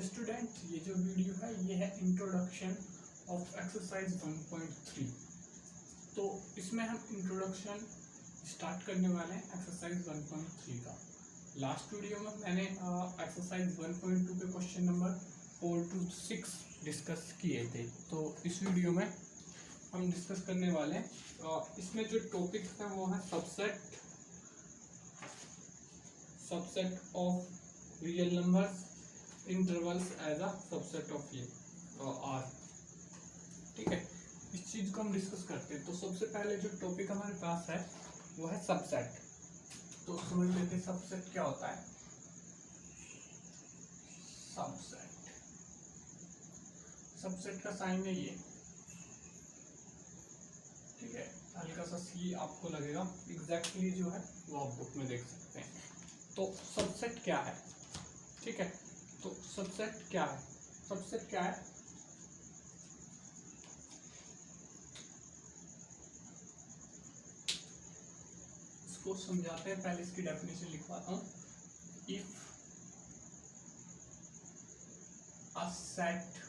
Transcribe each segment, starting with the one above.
Student, ये जो video है ये है इंट्रोडक्शन ऑफ एक्सरसाइज 1.3। तो इसमें हम इंट्रोडक्शन स्टार्ट करने वाले हैं एक्सरसाइज 1.3 का। लास्ट वीडियो में मैंने एक्सरसाइज 1.2 के क्वेश्चन नंबर 4 to 6 डिस्कस किए थे। तो इस वीडियो में हम डिस्कस करने वाले हैं इसमें जो टॉपिक है वो है subset of real numbers intervals as a subset of ये आर। ठीक है, इस चीज को हम डिस्कस करते हैं। तो सबसे पहले जो टॉपिक हमारे पास है वो है सबसेट। तो समझ लेते हैं सबसेट क्या होता है। सबसेट का साइन है ये, ठीक है, हल्का सा सी आपको लगेगा, एग्जैक्टली जो है वो आप बुक में देख सकते हैं। तो सबसेट क्या है, ठीक है, तो सबसेट क्या है, सबसेट क्या है, इसको समझाते हैं। पहले इसकी डेफिनेशन लिखवाता हूं। If a set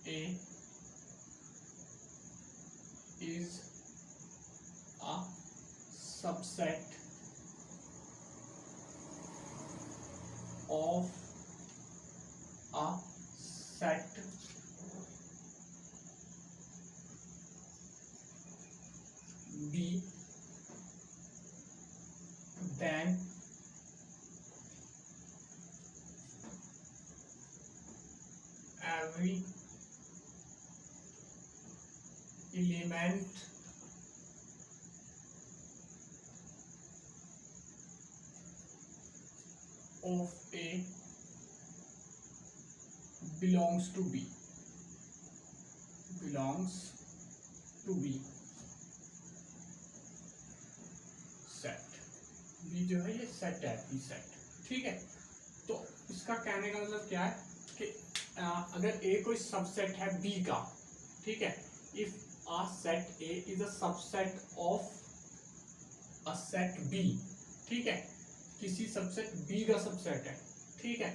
A is a subset of a set B, then every element of A belongs to B, set B जो है ये सेट है, B सेट। ठीक है, तो इसका कहने का मतलब क्या है कि अगर A कोई सबसेट है B का, ठीक है, if a set A is a subset of a set B, ठीक है, किसी सबसेट B का सबसेट है, ठीक है,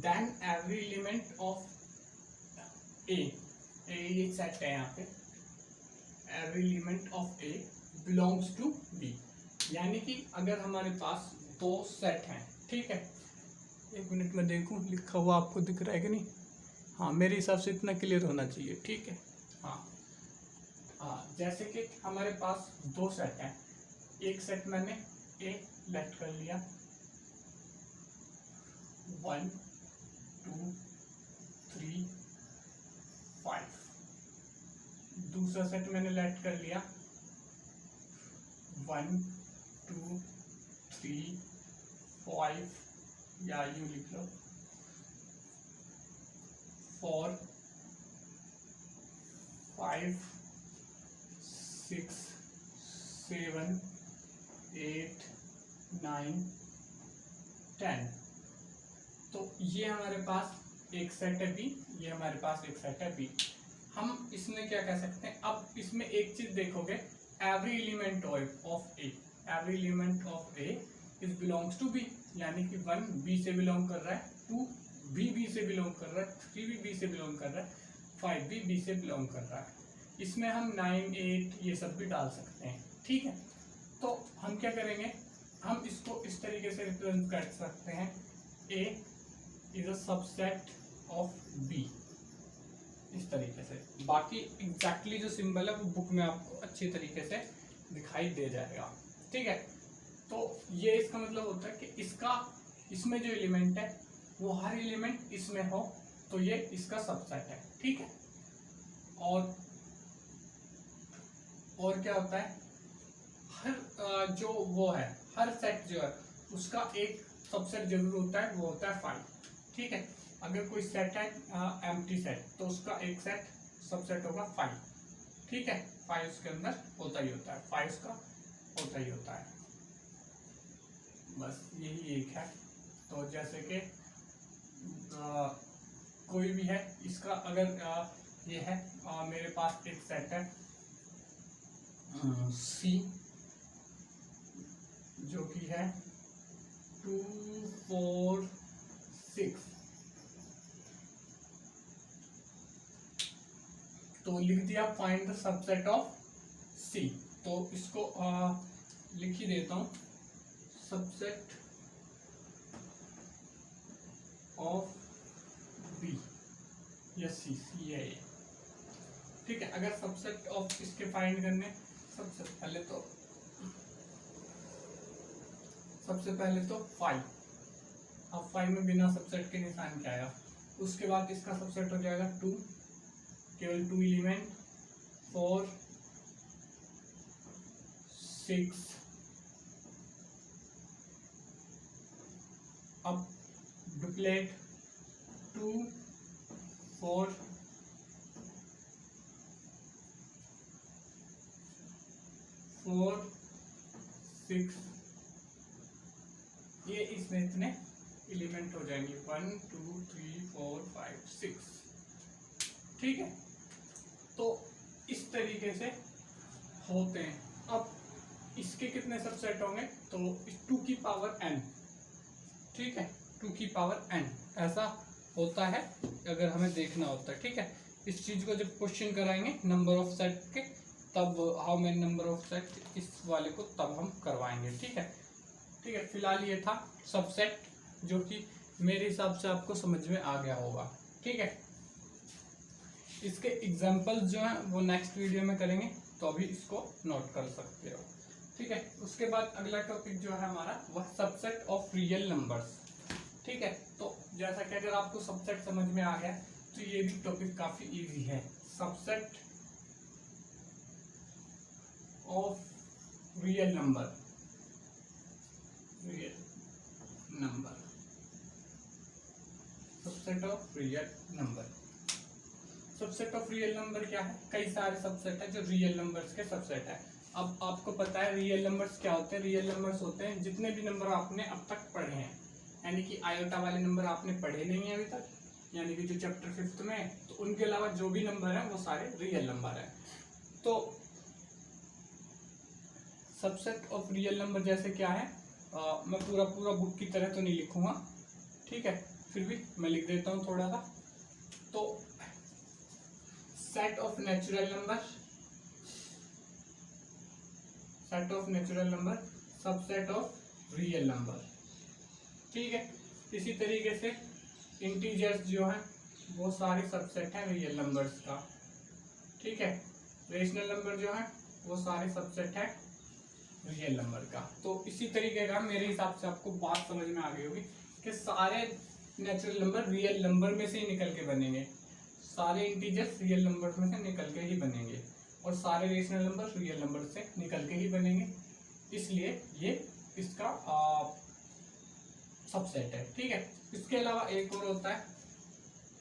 then every element of A, ये सेट है यहाँ पे, every element of A belongs to B, यानी कि अगर हमारे पास दो सेट हैं, ठीक है, एक मिनट में देखूं लिखा हुआ आपको दिख रहा है कि नहीं। हाँ, मेरे हिसाब से इतना क्लियर होना चाहिए। ठीक है, हाँ, जैसे कि हमारे पास दो सेट हैं, एक सेट मैंने ए लेट कर लिया 1 2 3 5, दूसरा सेट मैंने लेट कर लिया 1 2 3 5, या यूं लिख लो 4 5 6 7 8 9 10। तो ये हमारे पास एक सेट है बी, ये हमारे पास एक सेट है बी। हम इसमें क्या कह सकते हैं, अब इसमें एक चीज देखोगे, every element of A, every element of A is belongs to B, यानी कि 1 बी से बिलोंग कर रहा है, 2 बी से बिलोंग कर रहा है, 3 बी से बिलोंग कर रहा है, 5 बी से बिलोंग कर रहा है। इसमें हम 9 8 ये सब भी डाल सकते हैं। ठीक है, तो हम क्या करेंगे, हम इसको इस तरीके से रिप्रेजेंट कर सकते हैं, A is a subset of B, इस तरीके से। बाकी एग्जैक्टली जो सिंबल है वो बुक में आपको अच्छी तरीके से दिखाई दे जाएगा। ठीक है, तो ये इसका मतलब होता है कि इसमें जो एलिमेंट है वो हर एलिमेंट इसमें हो तो ये इसका सबसेट है। ठीक है, और क्या होता है, हर जो वो है, हर सेट जो है उसका एक सबसेट जरूर होता है, वो होता है 5। ठीक है, अगर कोई सेट है एम्प्टी सेट तो उसका एक सेट सबसेट होगा 5। ठीक है, 5 उसके अंदर होता ही होता है, 5 उसका होता ही होता है, बस यही एक है। तो जैसे कि कोई भी है, इसका अगर ये है मेरे पास एक सेट है सी, जो कि है 2 4 6। तो लिख दिया फाइंड द सबसेट ऑफ सी। तो इसको लिख ही देता हूं, सबसेट ऑफ बी या सी, सी है ये, ठीक है। अगर सबसेट ऑफ इसके फाइंड करने, सबसे पहले तो 5। अब 5 में बिना सबसेट के निशान क्या आया, उसके बाद इसका सबसेट हो जाएगा 2, केवल 2 एलिमेंट, 4 6। अब डुप्लेट 2 4 4 6, ये इसमें इतने एलिमेंट हो जाएंगे 1 2 3 4 5 6, ठीक है। तो इस तरीके से होते हैं। अब इसके कितने सबसेट होंगे, तो 2 की पावर n, ठीक है, 2 की पावर n ऐसा होता है अगर हमें देखना होता है, ठीक है। इस चीज को जब क्वेश्चन कराएंगे नंबर ऑफ सेट के, तब how many number of set, इस वाले को तब हम करवाएंगे, ठीक है। ठीक है, फिलहाल ये था सबसेट, जो कि मेरे हिसाब से आपको समझ में आ गया होगा, ठीक है। इसके एग्जांपल्स जो हैं वो नेक्स्ट वीडियो में करेंगे, तो अभी इसको नोट कर सकते हो, ठीक है। उसके बाद अगला टॉपिक जो है हमारा वह सबसेट ऑफ रियल नंबर्स, ठीक है। तो जैसा कि अगर आपको सबसेट समझ में आ गया तो ये भी टॉपिक काफी इजी है। Subset of real number, subset of real number. Subset of real number क्या है, कई सारे सबसेट है जो रियल नंबर्स के सबसेट है। अब आपको पता है रियल नंबर्स क्या होते हैं, रियल नंबर्स होते हैं जितने भी नंबर आपने अब तक पढ़े हैं, यानी कि आयोटा वाले नंबर आपने पढ़े नहीं है अभी तक, यानी कि जो चैप्टर 5th में है, तो उनके अलावा जो भी नंबर है वो सारे रियल नंबर है। तो सबसेट ऑफ रियल नंबर जैसे क्या है, मैं पूरा बुक की तरह तो नहीं लिखूंगा, ठीक है, फिर भी मैं लिख देता हूँ थोड़ा सा। तो set of natural number, set of natural number, subset of real number, ठीक है। इसी तरीके से इंटीजर्स जो है वो सारे सबसेट है रियल नंबर्स का, ठीक है। रेशनल नंबर जो है वो सारे सबसेट है रियल नंबर का। तो इसी तरीके का मेरे हिसाब से आपको बात समझ में आ गई होगी कि सारे नेचुरल नंबर रियल नंबर में से ही निकल के बनेंगे, सारे इंटीजर्स रियल नंबर में से निकल के ही बनेंगे, और सारे रेशनल नंबर रियल नंबर से निकल के ही बनेंगे, इसलिए ये इसका सबसेट है, ठीक है। इसके अलावा एक और होता है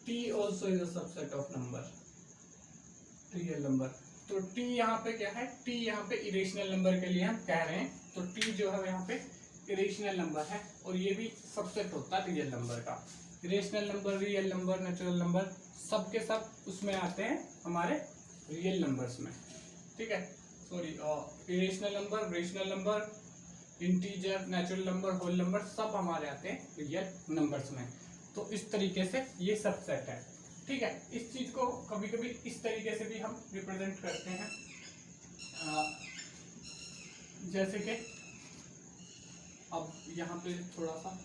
T also is a subset of number, real number. तो T यहाँ पे क्या है, T यहाँ पे इरेशनल नंबर के लिए हम कह रहे हैं, तो T जो है यहाँ पे इरेशनल नंबर है, और ये भी सबसेट होता है रियल नंबर का। Irrational number, real number, natural number, सब के सब उसमें आते हैं हमारे रियल नंबर्स में, ठीक है। Sorry, irrational number, rational number, integer, natural number, whole number, सब हमारे आते हैं रियल नंबर्स में। तो इस तरीके से ये सबसेट है, ठीक है। इस चीज को कभी कभी इस तरीके से भी हम रिप्रेजेंट करते हैं, जैसे कि अब यहाँ पे थोड़ा सा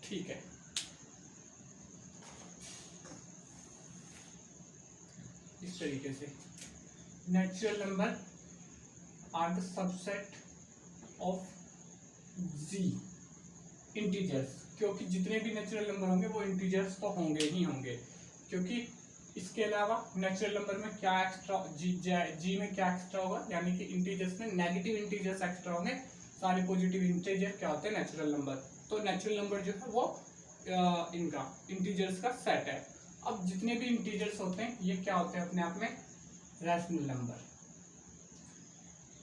ठीक है, इस तरीके से natural number are the subset of Z integers, क्योंकि जितने भी नेचुरल नंबर होंगे वो इंटीजर्स तो होंगे ही होंगे, क्योंकि इसके अलावा नेचुरल नंबर में क्या एक्स्ट्रा, जी में क्या एक्स्ट्रा होगा, यानी कि इंटीजर्स में नेगेटिव इंटीजर्स एक्स्ट्रा होंगे, सारे पॉजिटिव इंटीजर क्या होते हैं, नेचुरल नंबर। तो नेचुरल नंबर जो है वो इनका इंटीजर्स का सेट है। अब जितने भी इंटीजर्स होते हैं ये क्या होते हैं अपने आप में, रैशनल नंबर,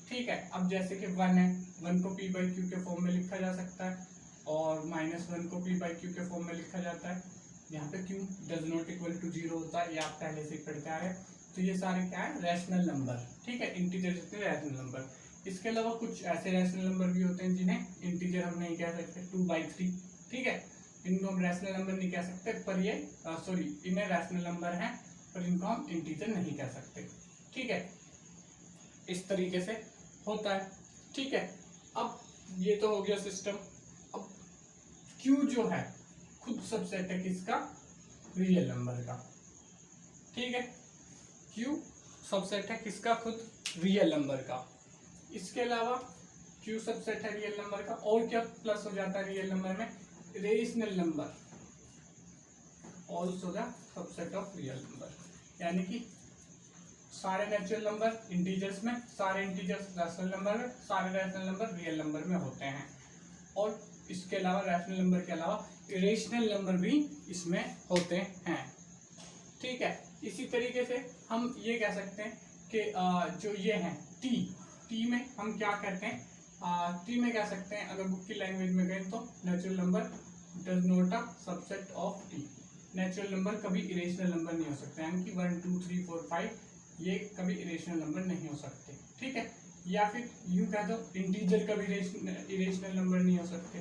ठीक है। अब जैसे कि 1 है, 1 को p बाई क्यू के फॉर्म में लिखा जा सकता है, और -1 को p बाई क्यू के फॉर्म में लिखा जाता है। यहाँ पे q does not equal to 0 होता है, ये आप पहले से पढ़ते आ रहे हैं। तो ये सारे क्या है, रैशनल नंबर, ठीक है, इंटीजर जितने रैशनल नंबर। इसके अलावा कुछ ऐसे रैशनल नंबर भी होते हैं जिन्हें इंटीजर हम नहीं कह सकते, 2/3, ठीक है, इनको हम रैशनल नंबर नहीं कह सकते, पर ये सॉरी इन्हें रैशनल नंबर हैं पर इनको हम इंटीजर नहीं कह सकते, ठीक है, इस तरीके से होता है, ठीक है। अब ये तो हो गया सिस्टम। अब क्यू जो है खुद सबसेट है किसका, रियल नंबर का, ठीक है, क्यू सबसेट है किसका, खुद रियल नंबर का। इसके अलावा क्यू सबसेट है रियल नंबर का, और क्या प्लस हो जाता है रियल नंबर में, rational number also the subset of real number, यानी कि सारे नेचुरल नंबर इंटीजर्स में, सारे इंटीजर्स रैशनल नंबर में, सारे रैशनल नंबर रियल नंबर में होते हैं, और इसके अलावा रैशनल नंबर के अलावा इरेशनल नंबर भी इसमें होते हैं, ठीक है। इसी तरीके से हम ये कह सकते हैं कि जो ये है टी में हम क्या कहते हैं, टी में कह सकते हैं, अगर बुक की लैंग्वेज में कहें तो natural number does not a subset of T, natural number कभी इरेशनल नंबर नहीं हो सकते, यानी कि 1 2 3 4 5 ये कभी इरेशनल नंबर नहीं हो सकते, ठीक है। या फिर यूं कह दो इंटीजर कभी इरेशनल नंबर नहीं हो सकते,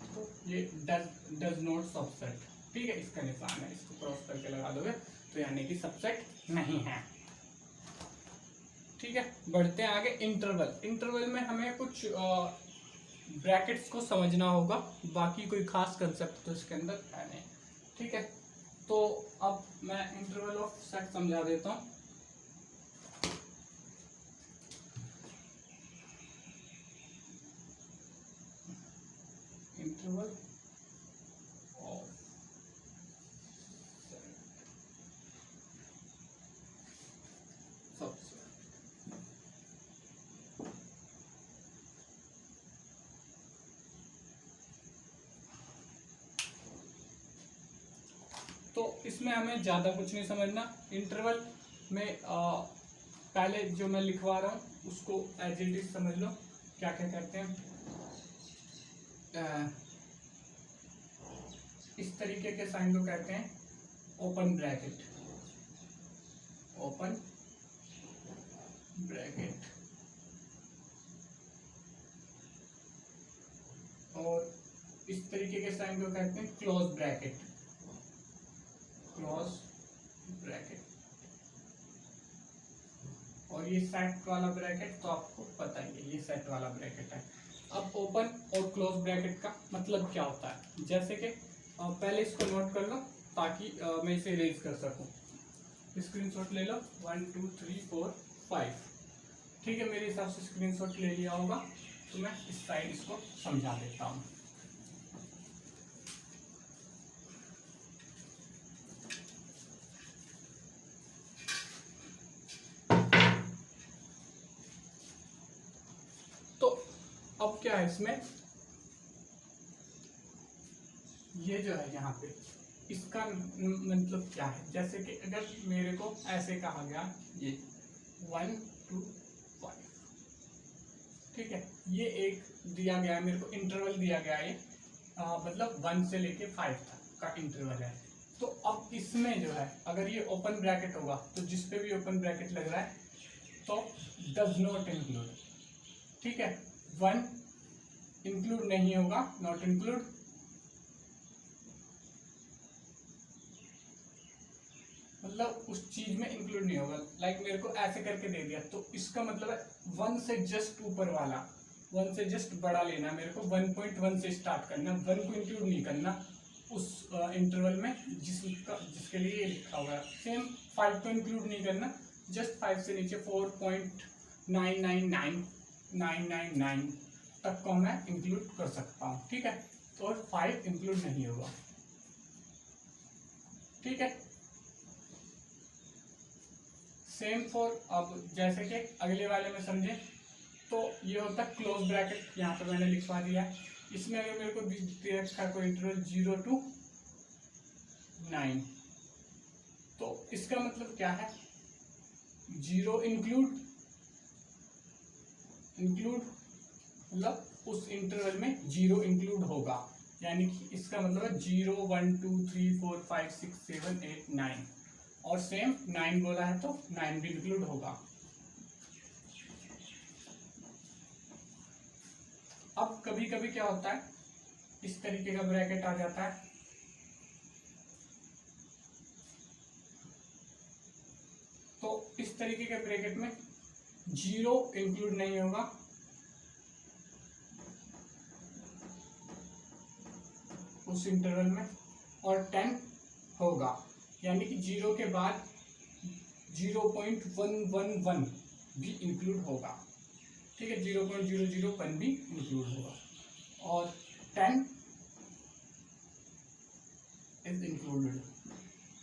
तो ये डज नॉट सबसेट, ठीक है, इसका निशान है, इसको क्रॉस करके लगा दोगे तो यानी कि सबसेट नहीं है, ठीक है। बढ़ते हैं आगे, इंटरवल में हमें कुछ ब्रैकेट्स को समझना होगा, बाकी कोई खास कंसेप्ट तो इसके अंदर है नहीं, ठीक है। तो अब मैं इंटरवल ऑफ सेट समझा देता हूँ। इंटरवल ऑफ सबसेट, तो इसमें हमें ज़्यादा कुछ नहीं समझना। इंटरवल में पहले जो मैं लिखवा रहा हूँ उसको एज इट इज समझ लो, क्या क्या कहते हैं, इस तरीके के साइन को कहते हैं ओपन ब्रैकेट, ओपन ब्रैकेट, और इस तरीके के साइन को कहते हैं क्लोज ब्रैकेट, क्लोज ब्रैकेट, और ये सेट वाला ब्रैकेट तो आपको पता ही है, ये सेट वाला ब्रैकेट है। अब ओपन और क्लोज ब्रैकेट का मतलब क्या होता है, जैसे कि पहले इसको नोट कर लो ताकि मैं इसे इरेज कर सकूं, स्क्रीनशॉट ले लो 1 2 3 4 5, ठीक है, मेरे हिसाब से स्क्रीनशॉट ले लिया होगा, तो मैं इस साइड इसको समझा देता हूँ। तो अब क्या है इसमें, ये जो है यहाँ पे इसका मतलब क्या है, जैसे कि अगर मेरे को ऐसे कहा गया ये 1 2 5, ठीक है, ये एक दिया गया है मेरे को, इंटरवल दिया गया है, मतलब 1 से लेके 5 तक का इंटरवल है। तो अब इसमें जो है अगर ये ओपन ब्रैकेट होगा तो जिस पे भी ओपन ब्रैकेट लग रहा है तो डज नॉट इंक्लूड, ठीक है, 1 इंक्लूड नहीं होगा, नॉट इंक्लूड, मतलब उस चीज में इंक्लूड नहीं होगा, लाइक मेरे को ऐसे करके दे दिया तो इसका मतलब है 1 से जस्ट ऊपर वाला, 1 से जस्ट बड़ा लेना, मेरे को 1.1 से स्टार्ट करना, 1 को इंक्लूड नहीं करना उस इंटरवल में जिसके लिए ये लिखा हुआ है। सेम 5 को इंक्लूड नहीं करना, जस्ट 5 से नीचे 4.999999 तक को मैं इंक्लूड कर सकता हूँ, ठीक है, तो 5 इंक्लूड नहीं होगा, ठीक है। सेम फॉर, अब जैसे कि अगले वाले में समझे तो ये होता है क्लोज ब्रैकेट, यहाँ पे मैंने लिखवा दिया, इसमें अगर मेरे को दे रखा है कोई इंटरवल 0 to 9, तो इसका मतलब क्या है, 0 इंक्लूड मतलब उस इंटरवल में 0 इंक्लूड होगा, यानी कि इसका मतलब है 0 1 2 3 4 5 6 7 8 9, और सेम 9 बोला है तो 9 भी इंक्लूड होगा। अब कभी कभी क्या होता है, इस तरीके का ब्रैकेट आ जाता है, तो इस तरीके के ब्रैकेट में 0 इंक्लूड नहीं होगा, उस इंटरवल में, और 10 होगा, यानी कि 0 के बाद 0.111 भी इंक्लूड होगा, ठीक है, 0.001 भी इंक्लूड होगा, और 10 इज इंक्लूडेड,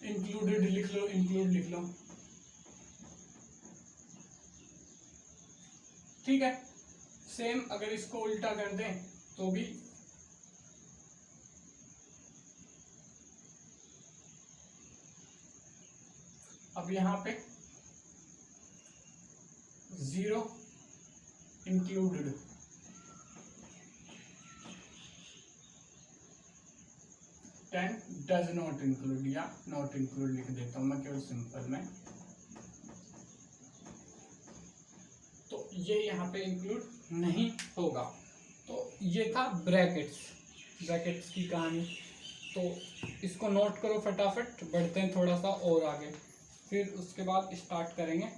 इंक्लूडेड लिख लो, इंक्लूड लिख लो, ठीक है। सेम अगर इसको उल्टा कर दें तो भी अब यहाँ पे 0 included, ten does not include, या नॉट इंक्लूड लिख देता हूं मैं केवल सिंपल में, तो ये यहाँ पे इंक्लूड नहीं होगा। तो ये था ब्रैकेट्स की कहानी। तो इसको नोट करो फटाफट, बढ़ते हैं थोड़ा सा और आगे, फिर उसके बाद स्टार्ट करेंगे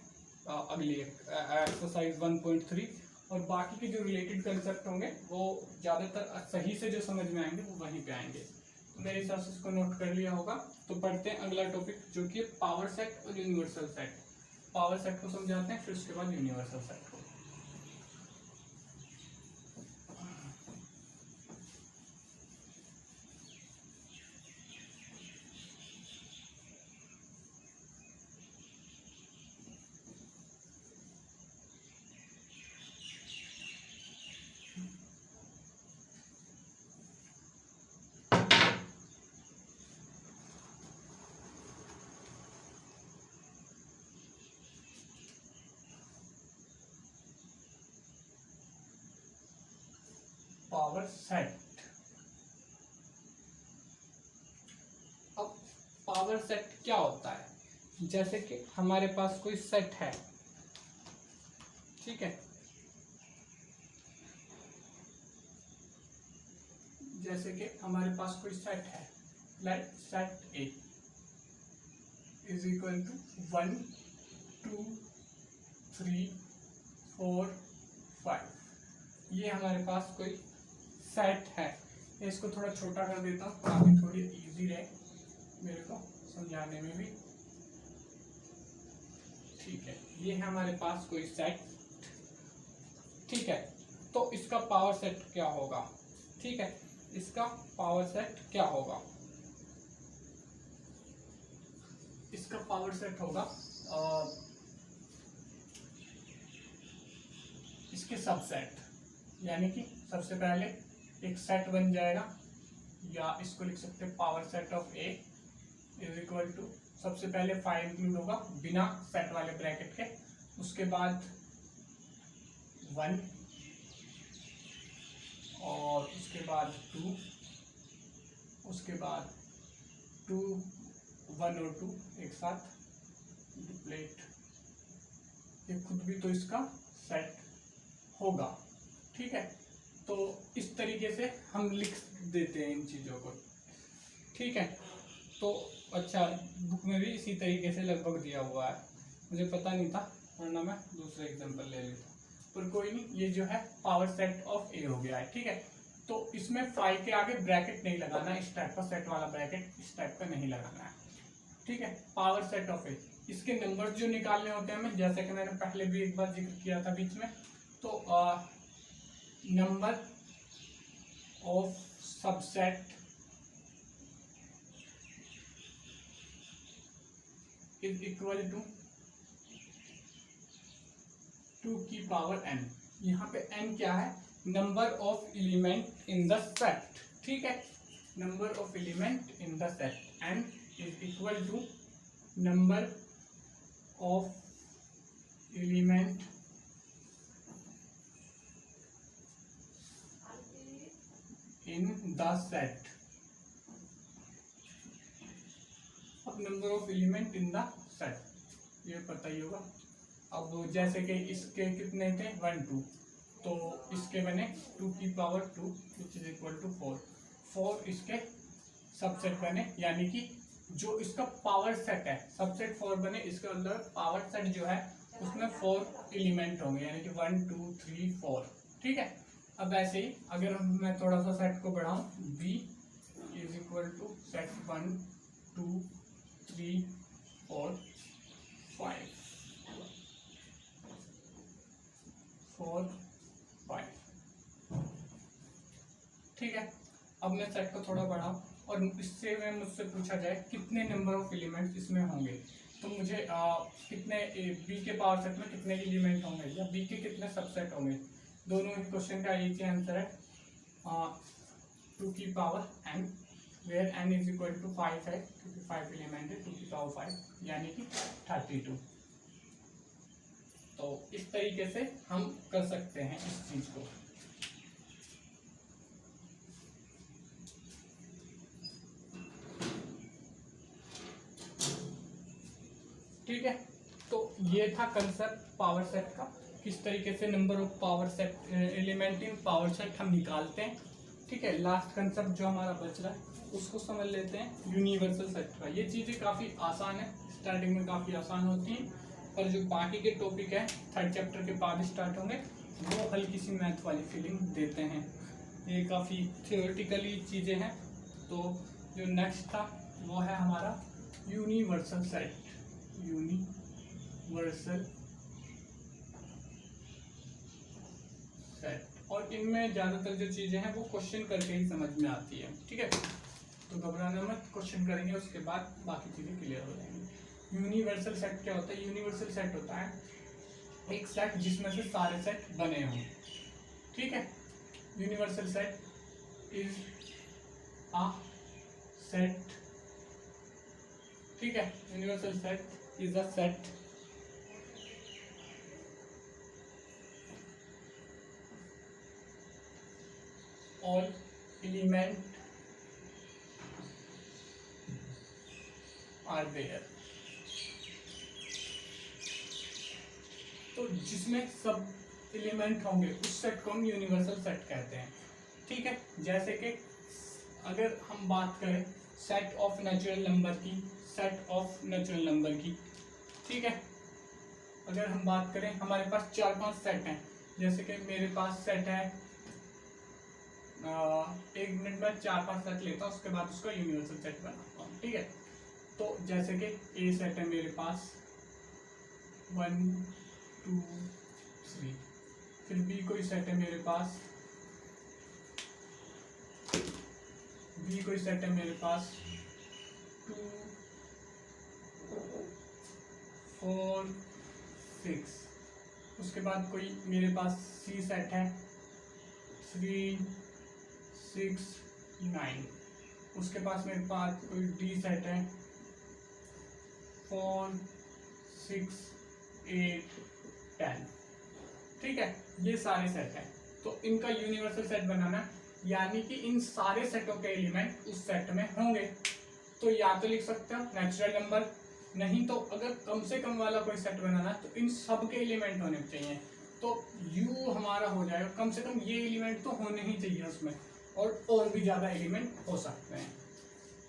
अगली एक्सरसाइज 1.3, और बाकी के जो रिलेटेड कंसेप्ट होंगे वो ज़्यादातर सही से जो समझ में आएंगे वो वहीं पे आएंगे। तो मेरे हिसाब से इसको नोट कर लिया होगा। तो पढ़ते हैं अगला टॉपिक, जो कि पावर सेट और यूनिवर्सल सेट। पावर सेट को समझाते हैं, फिर उसके बाद यूनिवर्सल सेट को। पावर सेट, अब पावर सेट क्या होता है? जैसे कि हमारे पास कोई सेट है, ठीक है, जैसे कि हमारे पास कोई सेट है, like set A is equal to 1 2 3 4 5, ये हमारे पास कोई सेट है। इसको थोड़ा छोटा कर देता हूँ ताकि थोड़ी इजी रहे मेरे को समझाने में भी, ठीक है। ये है हमारे पास कोई सेट, ठीक है। तो इसका पावर सेट क्या होगा? ठीक है, इसका पावर सेट क्या होगा? इसका पावर सेट होगा इसके सबसेट, यानी कि सबसे पहले एक सेट बन जाएगा, या इसको लिख सकते हैं power set of A is equal to, सबसे पहले 5 इंक्लूड होगा बिना सेट वाले ब्रैकेट के, उसके बाद 1, और उसके बाद 2, उसके बाद 2 1 और 2 एक साथ डुप्लेट, ये खुद भी तो इसका सेट होगा, ठीक है। तो इस तरीके से हम लिख देते हैं इन चीज़ों को, ठीक है। तो अच्छा, बुक में भी इसी तरीके से लगभग दिया हुआ है, मुझे पता नहीं था, वरना मैं दूसरा एग्जांपल ले लेता, पर कोई नहीं, ये जो है पावर सेट ऑफ ए हो गया है, ठीक है। तो इसमें 5 के आगे ब्रैकेट नहीं लगाना, इस टाइप का सेट वाला ब्रैकेट इस टाइप का नहीं लगाना है, ठीक है। पावर सेट ऑफ ए, इसके नंबर्स जो निकालने होते हैं हमें, जैसे कि मैंने पहले भी एक बार जिक्र किया था बीच में, तो number of subset is equal to 2 की पावर n। यहाँ पे n क्या है? Number of element in the set, ठीक है। Number of element in the set, n is equal to number of element in the set. अब number of element in the set ये पता ही होगा। अब जैसे कि इसके कितने थे 1 2, तो इसके बने 2 की power 2 which is equal to 4। 4 इसके सबसेट बने, यानी कि जो इसका पावर सेट है सबसेट 4 बने, इसके अंदर पावर सेट जो है उसमें 4 एलिमेंट होंगे, यानी कि 1 2 3 4। ठीक है, अब ऐसे ही अगर मैं थोड़ा सा सेट को बढ़ाऊं, b is equal to set 1 2 3 4 5 4 5। ठीक है, अब मैं सेट को थोड़ा बढ़ाऊं और इससे में मुझसे पूछा जाए कितने नंबर ऑफ एलिमेंट्स इसमें होंगे, तो मुझे कितने बी के पावर सेट में कितने एलिमेंट होंगे या बी के कितने सबसेट होंगे, दोनों ही क्वेश्चन का एक ही आंसर है 2 की power n, where n is equal to 5 है क्योंकि 5 एलिमेंट है, 2 की पावर 5 यानी कि 32। तो इस तरीके से हम कर सकते हैं इस चीज को। ठीक है, तो ये था कंसेप्ट पावर सेट का, किस तरीके से number of power set element in power set हम निकालते हैं। ठीक है, लास्ट कंसेप्ट जो हमारा बच रहा है उसको समझ लेते हैं, यूनिवर्सल सेट का। ये चीज़ें काफ़ी आसान है, स्टार्टिंग में काफ़ी आसान होती हैं, और जो बाकी के टॉपिक है 3rd चैप्टर के बाद स्टार्ट होंगे वो हल्की सी मैथ वाली फीलिंग देते हैं, ये काफ़ी थियोरेटिकली चीज़ें हैं। तो जो नेक्स्ट था वो है हमारा यूनिवर्सल सेट, यूनिवर्सल सेट, और इनमें ज़्यादातर जो चीज़ें हैं वो क्वेश्चन करके ही समझ में आती है। ठीक है, तो घबराना मत, क्वेश्चन करेंगे उसके बाद बाकी चीज़ें क्लियर हो जाएंगी। यूनिवर्सल सेट क्या होता है? यूनिवर्सल सेट होता है एक सेट जिसमें से सारे सेट बने हों। ठीक है, universal set is a set, ठीक है, universal set is a set all element are there, तो जिसमें सब एलिमेंट होंगे उस सेट को हम यूनिवर्सल सेट कहते हैं। ठीक है, जैसे कि अगर हम बात करें सेट ऑफ नेचुरल नंबर की, सेट ऑफ नेचुरल नंबर की, ठीक है, अगर हम बात करें हमारे पास 4-5 सेट हैं, जैसे कि मेरे पास सेट है 1 मिनट में 4-5 सेट लेता हूँ, उसके बाद उसका यूनिवर्सल सेट बनाता हूँ। ठीक है, तो जैसे कि ए सेट है मेरे पास 1 2 3, फिर बी कोई सेट है मेरे पास, बी कोई सेट है मेरे पास 2 4 6, उसके बाद कोई मेरे पास सी सेट है 3 6 9, उसके पास मेरे पास कोई डी सेट है 4 6 8 10। ठीक है, ये सारे सेट हैं, तो इनका यूनिवर्सल सेट बनाना, यानी कि इन सारे सेटों के एलिमेंट उस सेट में होंगे। तो या तो लिख सकते हो नेचुरल नंबर, नहीं तो अगर कम से कम वाला कोई सेट बनाना तो इन सब के एलिमेंट होने चाहिए, तो यू हमारा हो जाएगा, कम से कम ये एलिमेंट तो होने ही चाहिए उसमें, और भी ज़्यादा एलिमेंट हो सकते हैं।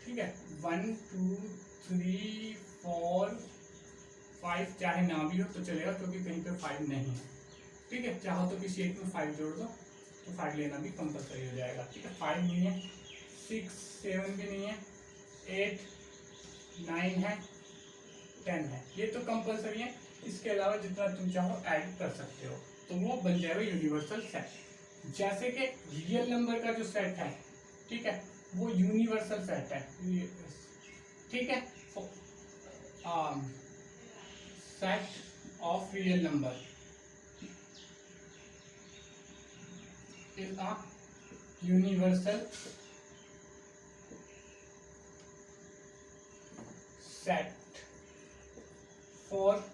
ठीक है, 1 2 3 4 5 चाहे ना भी हो तो चलेगा, क्योंकि कहीं पे 5 नहीं है। ठीक है, चाहो तो किसी एक में 5 जोड़ दो तो 5 लेना भी कंपलसरी हो जाएगा। ठीक है, 5 नहीं है, 6 7 भी नहीं है, 8 9 है, 10 है, ये तो कंपलसरी है। इसके अलावा जितना तुम चाहो ऐड कर सकते हो, तो वो बन जाएगा यूनिवर्सल सेट। जैसे कि रियल नंबर का जो सेट है, ठीक है, वो यूनिवर्सल सेट है। ठीक है, set of real number is a universal set for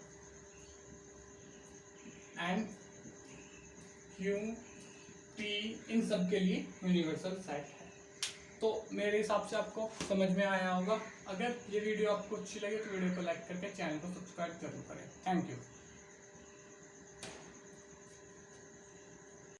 and Q P, इन सब के लिए यूनिवर्सल सेट है। तो मेरे हिसाब से आपको समझ में आया होगा। अगर ये वीडियो आपको अच्छी लगे तो वीडियो को लाइक करके चैनल को सब्सक्राइब जरूर करें। Thank you.